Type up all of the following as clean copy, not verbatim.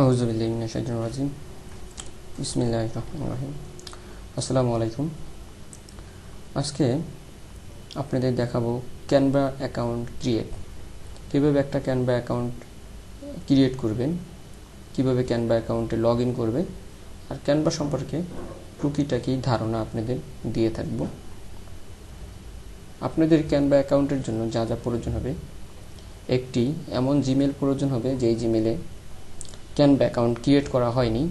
আউযু বিল্লাহি মিনাশ শাইতানির রাজিম। বিসমিল্লাহির রহমানির রহিম। আসসালামু আলাইকুম। আজকে আপনাদের দেখাবো ক্যানভা অ্যাকাউন্ট ক্রিয়েট। কীভাবে একটা ক্যানভা অ্যাকাউন্ট ক্রিয়েট করবেন, কীভাবে ক্যানভা অ্যাকাউন্টে লগ ইন করবেন, আর ক্যানভা সম্পর্কে টুকিটাকি ধারণা আপনাদের দিয়ে থাকব। আপনাদের ক্যানভা অ্যাকাউন্টের জন্য যা যা প্রয়োজন হবে, একটি এমন জিমেল প্রয়োজন হবে যেই জিমেলে ক্যানভা অ্যাকাউন্ট ক্রিয়েট করা হয়নি,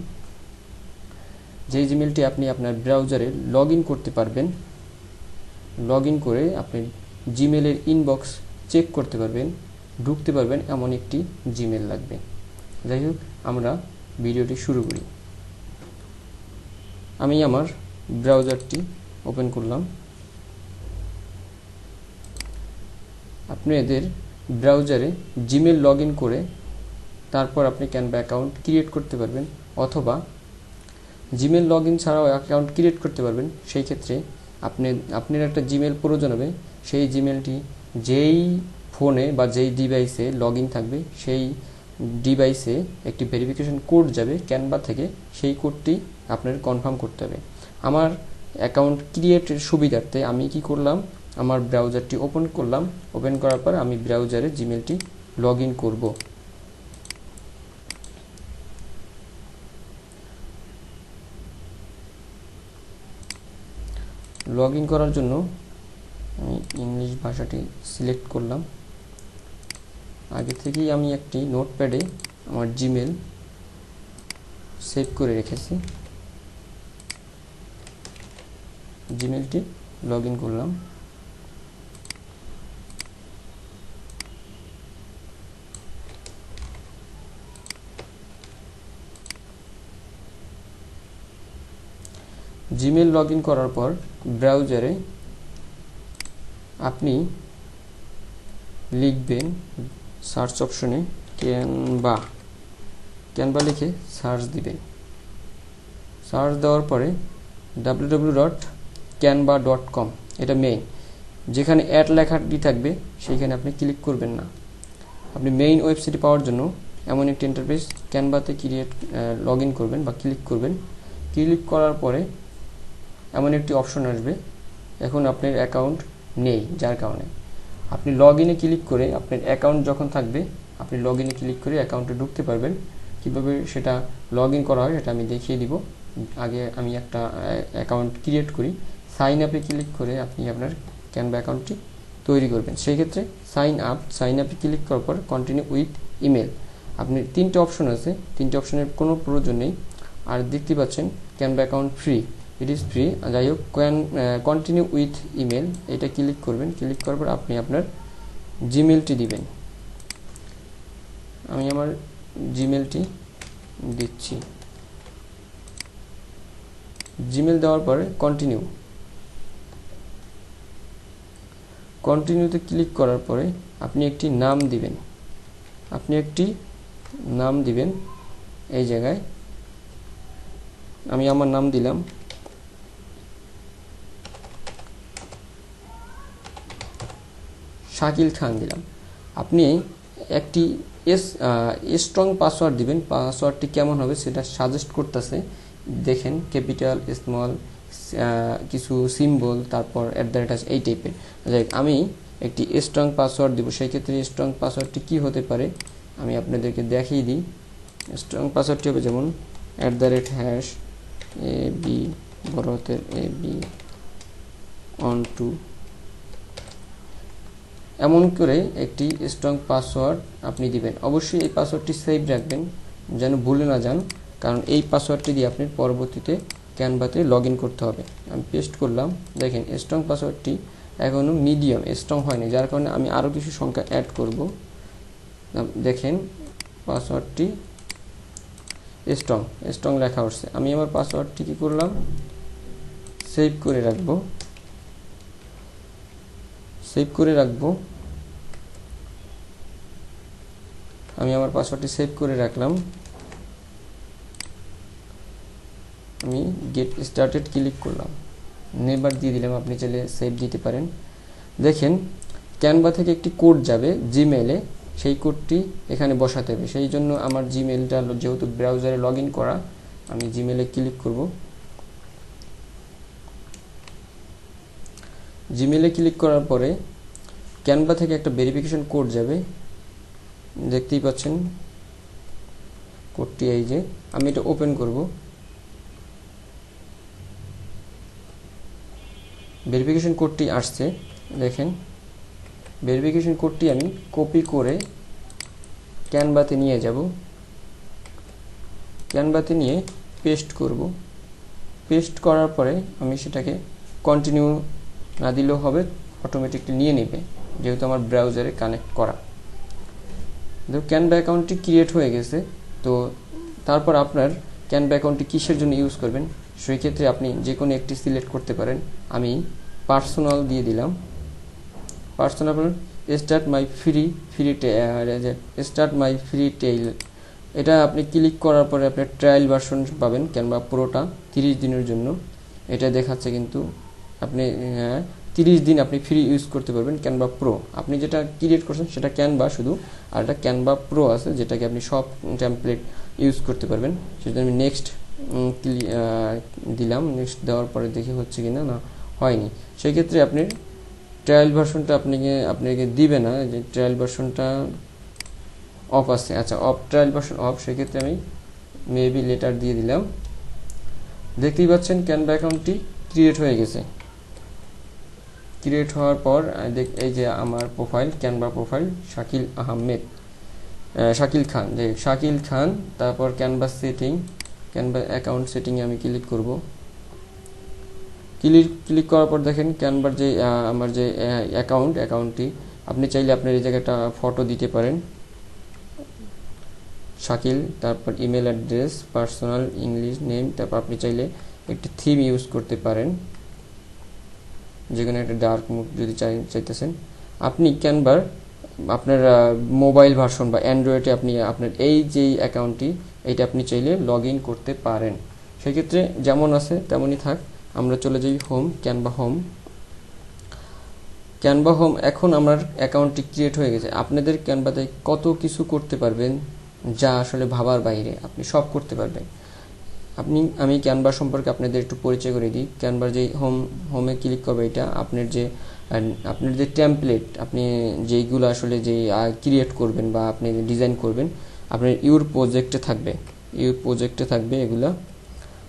যেই জিমেলটি আপনি আপনার ব্রাউজারে লগ ইন করতে পারবেন। লগ ইন করে আপনি জিমেলের ইনবক্স চেক করতে পারবেন, ঢুকতে পারবেন, এমন একটি জিমেল লাগবে। যাই হোক, আমরা ভিডিওটি শুরু করি। আমি আমার ব্রাউজারটি ওপেন করলাম। আপনাদের ব্রাউজারে জিমেল লগ ইন করে তারপর আপনি ক্যানভা অ্যাকাউন্ট ক্রিয়েট করতে পারবেন, অথবা জিমেল লগ ইন ছাড়াও অ্যাকাউন্ট ক্রিয়েট করতে পারবেন। সেই ক্ষেত্রে আপনার একটা জিমেল প্রয়োজন হবে। সেই জিমেলটি যেই ফোনে বা যেই ডিভাইসে লগ ইন থাকবে, সেই ডিভাইসে একটি ভেরিফিকেশন কোড যাবে ক্যানভা থেকে। সেই কোডটি আপনার কনফার্ম করতে হবে। আমার অ্যাকাউন্ট ক্রিয়েটের সুবিধার্থে আমি কি করলাম, আমার ব্রাউজারটি ওপেন করলাম। ওপেন করার পর আমি ব্রাউজারে জিমেলটি লগ ইন করব। লগ ইন করার জন্য আমি ইংলিশ ভাষাটি সিলেক্ট করলাম। আগে থেকেই আমি একটি নোটপ্যাডে আমার জিমেল সেভ করে রেখেছি। জিমেলটি লগ ইন করলাম। জিমেল লগ ইন করার পর ব্রাউজারে আপনি লিখবেন সার্চ অপশনে ক্যানভা লিখে সার্চ দিবেন। সার্চ দেওয়ার পরে www.canva.com এটা মেইন। যেখানে অ্যাড লেখাটি থাকবে সেইখানে আপনি ক্লিক করবেন না। আপনি মেইন ওয়েবসাইটে পাওয়ার জন্য এমন একটি ইন্টারফেস ক্যানভাতে লগ ইন করবেন বা ক্লিক করবেন। ক্লিক করার পরে এমন একটি অপশন আসবে। এখন আপনার অ্যাকাউন্ট নেই, যার কারণে আপনি লগ ইনে ক্লিক করে আপনার অ্যাকাউন্ট যখন থাকবে আপনি লগ ইনে ক্লিক করে অ্যাকাউন্টে ঢুকতে পারবেন। কীভাবে সেটা লগ ইন করা হয় সেটা আমি দেখিয়ে দিব। আগে আমি একটা অ্যাকাউন্ট ক্রিয়েট করি। সাইন আপে ক্লিক করে আপনি আপনার ক্যানভা অ্যাকাউন্টটি তৈরি করবেন। সেই ক্ষেত্রে সাইন আপে ক্লিক করার পর কন্টিনিউ উইথ ইমেল। আপনি তিনটে অপশন আছে, তিনটে অপশনের কোনো প্রয়োজন নেই। আর দেখতে পাচ্ছেন Canva account free, it is free. যাই হোক, কন্টিনিউ উইথ ইমেল এটা ক্লিক করবেন। ক্লিক করার পর আপনি আপনার জিমেলটি দিবেন। আমি আমার জিমেলটি দিচ্ছি। জিমেল দেওয়ার পরে কন্টিনিউতে ক্লিক করার পরে আপনি একটি নাম দিবেন। এই জায়গায় আমি আমার নাম দিলাম। শাকিল খান দিলাম। আপনি একটি স্ট্রং পাসওয়ার্ড দিবেন। পাসওয়ার্ডটি কেমন হবে সেটা সাজেস্ট করতেছে, দেখেন। ক্যাপিটাল, স্মল, কিছু সিম্বল, তারপর @ এই টাইপের। যাই, আমি একটি স্ট্রং পাসওয়ার্ড দিব। সেই ক্ষেত্রে স্ট্রং পাসওয়ার্ডটি কী হতে পারে আমি আপনাদেরকে দেখিয়ে দিই। স্ট্রং পাসওয়ার্ডটি হবে যেমন #AB বড় হাতের AB 1 2 এমন করে একটি স্ট্রং পাসওয়ার্ড আপনি দিবেন। অবশ্যই এই পাসওয়ার্ডটি সেভ রাখবেন যেন ভুলে না যান, কারণ এই পাসওয়ার্ডটি দিয়ে আপনি পরবর্তীতে ক্যানভাতে লগ ইন করতে হবে। আমি পেস্ট করলাম। দেখেন স্ট্রং পাসওয়ার্ডটি এখনও মিডিয়াম, স্ট্রং হয়নি, যার কারণে আমি আরও কিছু সংখ্যা অ্যাড করব। দেখেন পাসওয়ার্ডটি স্ট্রং লেখা উঠছে। আমি আমার পাসওয়ার্ডটি কী করলাম, সেভ করে রাখবো। আমি আমার পাসওয়ার্ডটি সেভ করে রাখলাম। আমি গেট স্টার্টেড ক্লিক করলাম, নেভার দিয়ে দিলাম। আপনি চাইলে সেভ দিতে পারেন। দেখেন ক্যানভা থেকে একটি কোড যাবে জিমেলে। সেই কোডটি এখানে বসাতে হবে। সেই জন্য আমার জিমেলটা যেহেতু ব্রাউজারে লগ ইন করা, আমি জিমেলে ক্লিক করব। জিমেলে ক্লিক করার পরে ক্যানভা থেকে একটা ভেরিফিকেশন কোড যাবে, দেখতেই পাচ্ছেন কোডটি। এই যে আমি এটা ওপেন করব। ভেরিফিকেশন কোডটি আসছে, দেখেন ভেরিফিকেশন কোডটি আমি কপি করে ক্যানভাতে নিয়ে যাব। ক্যানভাতে নিয়ে পেস্ট করব। পেস্ট করার পরে আমি সেটাকে কন্টিনিউ না দিলেও হবে, অটোমেটিকলি নিয়ে নেবে যেহেতু আমার ব্রাউজারে কানেক্ট করা। তো ক্যানভা অ্যাকাউন্টটি ক্রিয়েট হয়ে গেছে। তো তারপর আপনার ক্যানভা অ্যাকাউন্টটি কিসের জন্য ইউজ করবেন সেই ক্ষেত্রে আপনি যে কোনো একটি সিলেক্ট করতে পারেন। আমি পার্সোনাল দিয়ে দিলাম। Personal start my free tail, এটা আপনি ক্লিক করার পরে আপনি ট্রায়াল ভার্সন পাবেন ক্যানভা প্রোটা 30 দিনের জন্য। এটা দেখাচ্ছে কিন্তু আপনি 30 দিন আপনি ফ্রি ইউজ করতে পারবেন ক্যানভা প্রো। আপনি যেটা ক্রিয়েট করছেন সেটা ক্যানভা শুধু, আর এটা ক্যানভা প্রো আছে যেটাকে আপনি সব টেমপ্লেট ইউজ করতে পারবেন। সেটা আমি নেক্সট দিলাম। নেক্সট দেওয়ার পরে দেখি হচ্ছে কিনা, না হয়নি। সেই ক্ষেত্রে আপনি ট্রায়াল ভার্সনটা আপনাকে দিবে না, যে ট্রায়াল ভার্সনটা অফ আছে। আচ্ছা, অফ ট্রায়াল ভার্সন অফ, সেক্ষেত্রে আমি মেবি লেটার দিয়ে দিলাম। দেখতেই পাচ্ছেন ক্যানভা অ্যাকাউন্টটি ক্রিয়েট হয়ে গেছে। ক্রিয়েট হওয়ার পর এই যে আমার প্রোফাইল, ক্যানভা প্রোফাইল শাকিল খান। তারপর ক্যানভা সেটিং, ক্যানভা অ্যাকাউন্ট সেটিংয়ে আমি ক্লিক করব। ক্লিক করার পর দেখেন ক্যানভার যে আমার যে অ্যাকাউন্টটি, আপনি চাইলে আপনার এই জায়গায় একটা ফটো দিতে পারেন শাকিল, তারপর email address, personal English name, তারপর আপনি চাইলে একটি থিম ইউজ করতে পারেন, যেখানে একটা ডার্ক মুড যদি চাইতেছেন। আপনি ক্যানভার আপনার মোবাইল ভার্সন বা অ্যান্ড্রয়েডে আপনি আপনার এই যে অ্যাকাউন্টটি এইটা আপনি চাইলে লগ ইন করতে পারেন। সেক্ষেত্রে যেমন আছে তেমনই থাক। আমরা চলে যাই হোম, ক্যানভা হোম। এখন আমার অ্যাকাউন্টটি ক্রিয়েট হয়ে গেছে। আপনাদের ক্যানভাতে কত কিছু করতে পারবেন যা আসলে ভাবার বাইরে, আপনি সব করতে পারবেন। আমি ক্যানভা সম্পর্কে আপনাদের একটু পরিচয় করে দিই। ক্যানভার যে হোমে ক্লিক করবে, এটা আপনার যে টেমপ্লেট, আপনি যেইগুলো আসলে যে ক্রিয়েট করবেন বা আপনি ডিজাইন করবেন, আপনার ইউর প্রজেক্টে থাকবে এগুলা।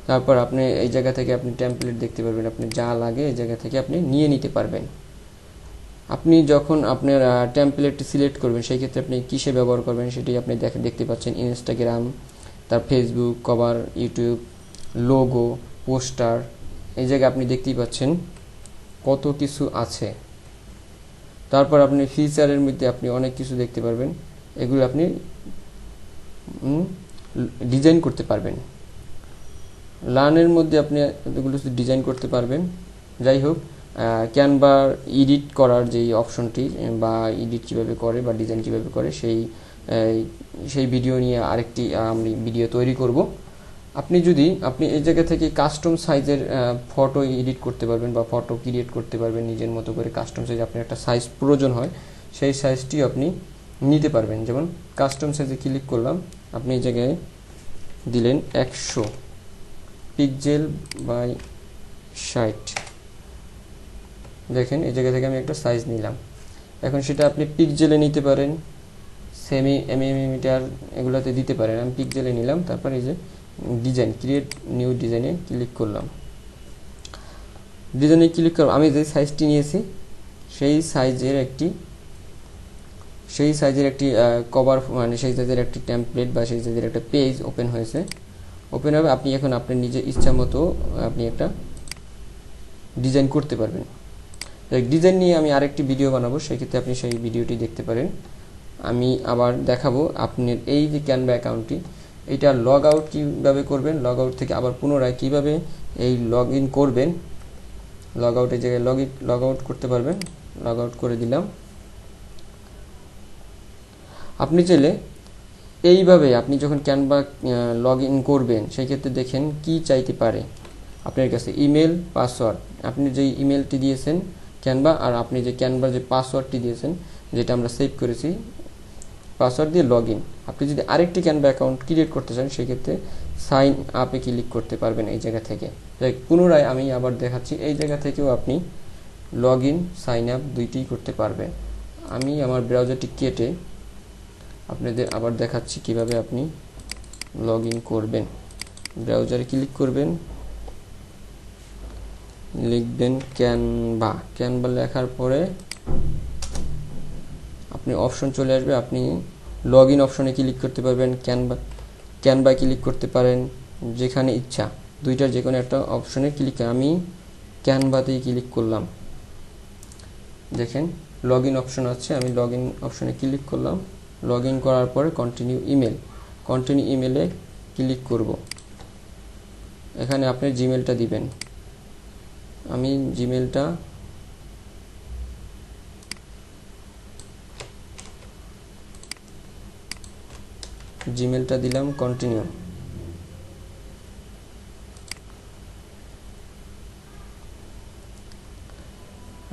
তারপর আপনি এই জায়গা থেকে আপনি টেমপ্লেট দেখতে পারবেন, আপনি যা লাগে এই জায়গা থেকে আপনি নিয়ে নিতে পারবেন। আপনি যখন আপনার টেমপ্লেটটি সিলেক্ট করবেন সেই ক্ষেত্রে আপনি কিসে ব্যবহার করবেন সেটি আপনি দেখতে পাচ্ছেন। ইনস্টাগ্রাম, তার Facebook, cover, YouTube, logo, poster, এই জায়গায় আপনি দেখতেই পাচ্ছেন কত কিছু আছে। তারপর আপনি ফিচারের মধ্যে আপনি অনেক কিছু দেখতে পারবেন, এগুলো আপনি ডিজাইন করতে পারবেন। লার্নের মধ্যে আপনি এগুলো ডিজাইন করতে পারবেন। যাই হোক, ক্যানভা এডিট করার যেই অপশনটি বা এডিট কীভাবে করে বা ডিজাইন কীভাবে করে সেই ভিডিও নিয়ে আরেকটি আমি ভিডিও তৈরি করব। আপনি এই জায়গা থেকে কাস্টম সাইজের ফটো এডিট করতে পারবেন বা ফটো ক্রিয়েট করতে পারবেন নিজের মতো করে। কাস্টম সাইজ আপনার একটা সাইজ প্রয়োজন হয়, সেই সাইজটিও আপনি নিতে পারবেন। যেমন কাস্টম সাইজে ক্লিক করলাম, আপনি এই জায়গায় দিলেন 100 পিক্সেল বাই 60। দেখেন এই জায়গা থেকে আমি একটা সাইজ নিলাম। এখন সেটা আপনি পিক্সেলে নিতে পারেন, সেমি মিটার এগুলোতে দিতে পারেন। আমি পিক্সেলে নিলাম। তারপর এই যে ডিজাইন, ক্রিয়েট নিউ ডিজাইনে ক্লিক করলাম। আমি যে সাইজটি নিয়েছি সেই সাইজের একটি কভার, মানে সেই সাইজের একটি টেমপ্লেট বা সেই সাইজের একটা পেজ ওপেন হবে। আপনি এখন আপনার নিজের ইচ্ছা মতো আপনি একটা ডিজাইন করতে পারবেন। ডিজাইন নিয়ে আমি আরেকটি ভিডিও বানাবো, সেক্ষেত্রে আপনি সেই ভিডিওটি দেখতে পারেন। আমি আবার দেখাবো আপনার এই যে ক্যানভা অ্যাকাউন্টটি, এটা লগ আউট কীভাবে করবেন, লগ আউট থেকে আবার পুনরায় কীভাবে এই লগ ইন করবেন। লগ আউটের জায়গায় লগ আউট করতে পারবেন। লগ আউট করে দিলাম। আপনি চাইলে এইভাবে আপনি যখন ক্যানভা লগ ইন করবেন সেই ক্ষেত্রে দেখেন কি চাইতে পারে আপনার কাছে। ইমেল, পাসওয়ার্ড, আপনি যে ইমেলটি দিয়েছেন ক্যানভা, আর আপনি যে ক্যানভার যে পাসওয়ার্ডটি দিয়েছেন যেটা আমরা সেভ করেছি পাসওয়ার্ড দিয়ে লগ ইন। আপনি যদি আরেকটি ক্যানভা অ্যাকাউন্ট ক্রিয়েট করতে চান সেক্ষেত্রে সাইন আপে ক্লিক করতে পারবেন এই জায়গা থেকে। পুনরায় আমি আবার দেখাচ্ছি, এই জায়গা থেকেও আপনি লগ ইন সাইন আপ দুইটিই করতে পারবেন। আমি আমার ব্রাউজারটি কেটে আপনাদের আবার দেখাচ্ছি কিভাবে আপনি লগ ইন করবেন। ব্রাউজারে ক্লিক করবেন, লিখবেন ক্যানভা। ক্যানভা লেখার পরে আপনি অপশন চলে আসবে, আপনি লগ ইন অপশনে ক্লিক করতে পারবেন, ক্যানভা ক্লিক করতে পারেন, যেখানে ইচ্ছা দুইটার যে কোনো একটা অপশনে ক্লিক। আমি ক্যানভাতেই ক্লিক করলাম, দেখেন লগ ইন অপশন আছে, আমি লগ ইন অপশনে ক্লিক করলাম। লগ ইন করার পরে কন্টিনিউ ইমেলে ক্লিক করব। এখানে আপনি জিমেলটা দিবেন, আমি জিমেলটা দিলাম, কন্টিনিউ।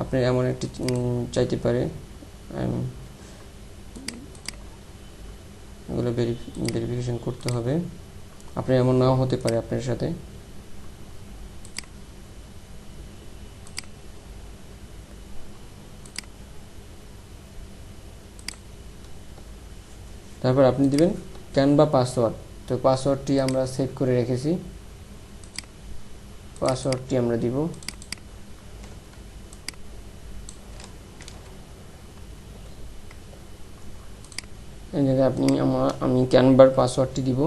আপনি এমন একটি চাইতে পারে, এগুলো ভেরিফিকেশন করতে হবে, আপনার এমন নাও হতে পারে আপনার সাথে। তারপর আপনি দিবেন ক্যানভা পাসওয়ার্ড। তো পাসওয়ার্ডটি আমরা সেভ করে রেখেছি, পাসওয়ার্ডটি আমরা দিব। এই জায়গায় আমি ক্যানভার পাসওয়ার্ডটি দিব,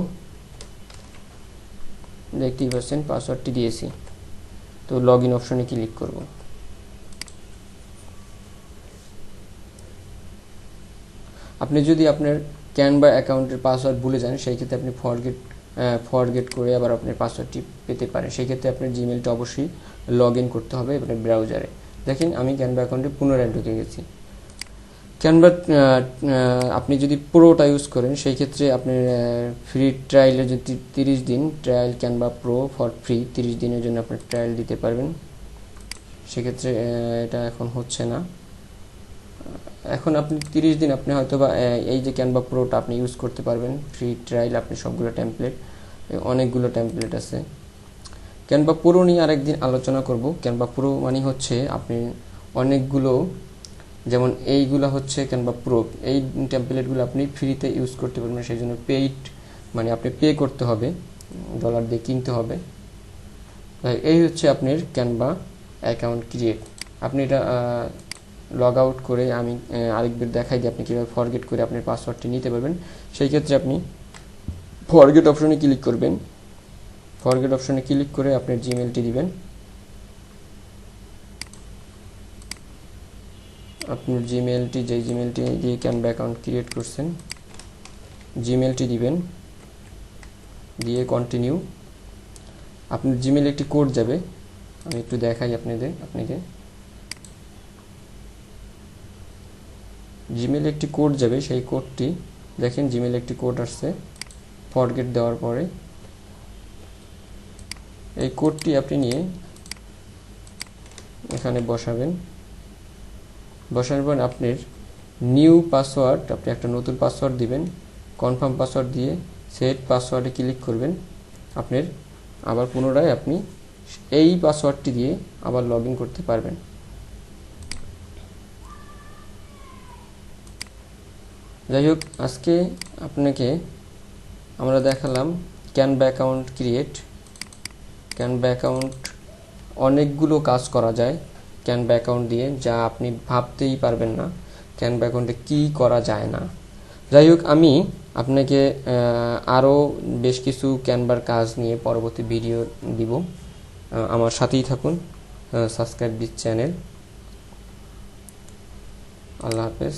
দেখতেই পাচ্ছেন পাসওয়ার্ডটি দিয়েছি। তো লগ ইন অপশনে ক্লিক করব। আপনি যদি আপনার ক্যানভা অ্যাকাউন্টের পাসওয়ার্ড ভুলে যান সেই ক্ষেত্রে আপনি ফরগেট করে আবার আপনার পাসওয়ার্ডটি পেতে পারেন। সেই ক্ষেত্রে আপনার জিমেলটা অবশ্যই লগ ইন করতে হবে আপনার ব্রাউজারে। দেখেন আমি ক্যানভা অ্যাকাউন্টে পুনরায় ঢুকে গেছি। ক্যানভা আপনি যদি প্রোটা ইউজ করেন সেই ক্ষেত্রে আপনার ফ্রি ট্রায়ালে যদি 30 দিন trial Canva pro for free 30 দিনের জন্য আপনি ট্রায়াল দিতে পারবেন। সেক্ষেত্রে এটা এখন হচ্ছে না, এখন আপনি 30 দিন আপনি হয়তো বা এই যে ক্যানভা প্রোটা আপনি ইউজ করতে পারবেন ফ্রি ট্রায়াল। আপনি সবগুলো টেমপ্লেট, অনেকগুলো টেমপ্লেট আছে। ক্যানভা প্রো নিয়ে আরেকদিন আলোচনা করব। ক্যানভা প্রো মানে হচ্ছে আপনি অনেকগুলো, যেমন এইগুলো হচ্ছে ক্যানভা প্রো, এই টেমপ্লেটগুলো আপনি ফ্রিতে ইউজ করতে পারবেন। সেই জন্য পেইড মানে আপনি পে করতে হবে, ডলার দিয়ে কিনতে হবে। এই হচ্ছে আপনার ক্যানভা অ্যাকাউন্ট ক্রিয়েট। আপনি এটা লগ আউট করে আমি আরেকবার দেখাই দিই আপনি কীভাবে ফরগেট করে আপনার পাসওয়ার্ডটি নিতে পারবেন। সেই ক্ষেত্রে আপনি ফরগেট অপশনে ক্লিক করবেন, ফরগেট অপশনে ক্লিক করে আপনার জিমেলটি দিবেন। আপনার জিমেলটি, যেই জিমেলটি দিয়ে ক্যানভা অ্যাকাউন্ট ক্রিয়েট করছেন জিমেলটি দিবেন, দিয়ে কন্টিনিউ। আপনার জিমেলে একটি কোড যাবে, আমি একটু দেখাই আপনাকে। জিমেলে একটি কোড যাবে, সেই কোডটি দেখেন জিমেলে একটি কোড আসছে। ফরগেট দেওয়ার পরে এই কোডটি আপনি নিয়ে এখানে বসাবেন। বসানোর পর আপনার নিউ পাসওয়ার্ড, আপনি একটা নতুন পাসওয়ার্ড দিবেন। কনফার্ম পাসওয়ার্ড দিয়ে সেট পাসওয়ার্ডে ক্লিক করবেন। আপনার আবার পুনরায় আপনি এই পাসওয়ার্ডটি দিয়ে আবার লগ ইন করতে পারবেন। যাই হোক, আজকে আপনাকে আমরা দেখালাম Canva account create. Canva account অনেকগুলো কাজ করা যায় ক্যানভা অ্যাকাউন্ট দিয়ে, যা আপনি ভাবতেই পারবেন না ক্যানভা অ্যাকাউন্টে কী করা যায় না। যাই হোক, আমি আপনাকে আরও বেশ কিছু ক্যানভার কাজ নিয়ে পরবর্তী ভিডিও দিব। আমার সাথেই থাকুন, সাবস্ক্রাইব দিস চ্যানেল। আল্লাহ হাফেজ।